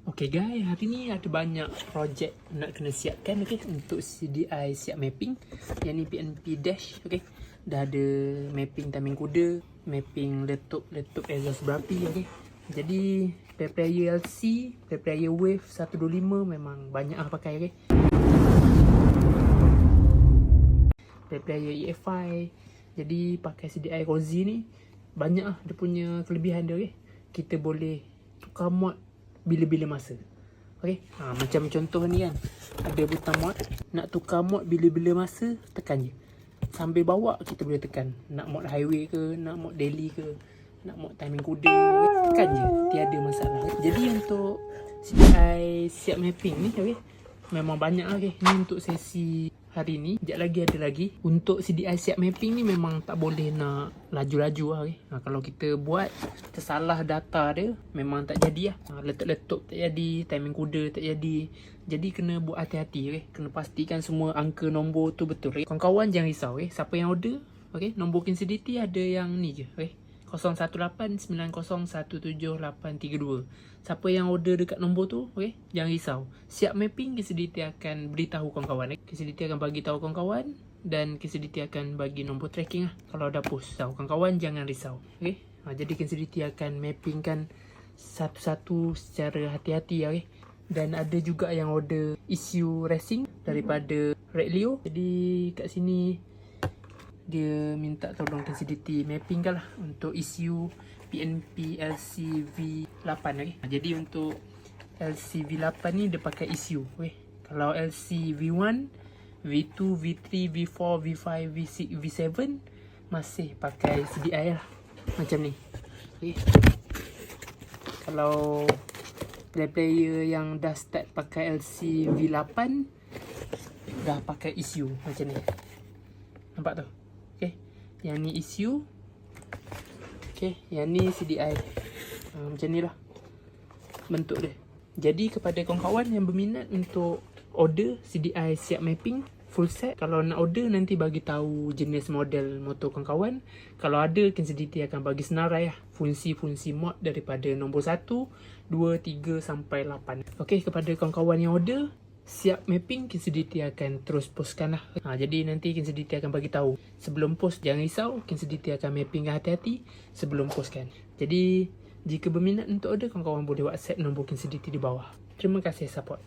Okay guys, hari ni ada banyak projek nak kena siapkan, okay, untuk CDI siap mapping. Yang ni PNP dash, okay. Dah ada mapping timing kuda, mapping letup exhaust berapi, okay. Jadi player LC, player wave 125 memang banyak lah pakai, okay. Player EFI. Jadi pakai CDI Rozi ni banyak lah dia punya kelebihan dia, okay. Kita boleh tukar mod bila-bila masa. Okay, macam contoh ni kan, ada butang mod. Nak tukar mod bila-bila masa, tekan je. Sambil bawa kita boleh tekan. Nak mod highway ke, nak mod daily ke, nak mod timing kuda, tekan je, tiada masalah. Jadi untuk CDI siap mapping ni, okay, memang banyak lah, okay. Ni untuk sesi hari ni. Sekejap lagi ada lagi. Untuk CDI siap mapping ni memang tak boleh nak laju-laju lah, okay. Kalau kita buat tersalah data dia, memang tak jadi lah. Letup-letup tak jadi, timing kuda tak jadi. Jadi kena buat hati-hati, okay. Kena pastikan semua angka nombor tu betul, okay. Kawan-kawan jangan risau, okay. Siapa yang order, okay, nombor KIN-CDT ada yang ni je, okay. 0189017832. Siapa yang order dekat nombor tu, okay, jangan risau. Siap mapping, KIN-CDT akan beritahu kawan-kawan, okay. KIN-CDT akan bagi tahu kawan-kawan dan KIN-CDT akan bagi nombor tracking lah kalau dah post. Tahu kawan-kawan jangan risau, okay. Jadi KIN-CDT akan mappingkan satu-satu secara hati-hati, okay. Dan ada juga yang order issue racing daripada Red Leo. Jadi kat sini dia minta tolong KIN-CDT mapping kan lah untuk issue PNP LCV8, okay. Jadi untuk LCV8 ni dia pakai issue, okay. Kalau LCV1, V2, V3, V4, V5, V6, V7 masih pakai CDI lah, macam ni, okay. Kalau player yang dah start pakai LCV8 dah pakai issue macam ni, nampak tu, okay. Yang ni issue, okay. Yang ni CDI, macam ni lah bentuk dia. Jadi kepada kawan-kawan yang berminat untuk order CDI siap mapping full set, kalau nak order nanti bagi tahu jenis model motor kawan-kawan. Kalau ada, KIN-CDT akan bagi senarai lah fungsi-fungsi mod daripada nombor 1, 2, 3 sampai 8. Okey, kepada kawan-kawan yang order siap mapping, KIN-CDT akan terus postkan lah. Jadi nanti KIN-CDT akan bagi tahu. Sebelum post jangan risau, KIN-CDT akan mapping hati-hati sebelum postkan. Jadi jika berminat untuk order, kawan-kawan boleh WhatsApp nombor KIN-CDT di bawah. Terima kasih support.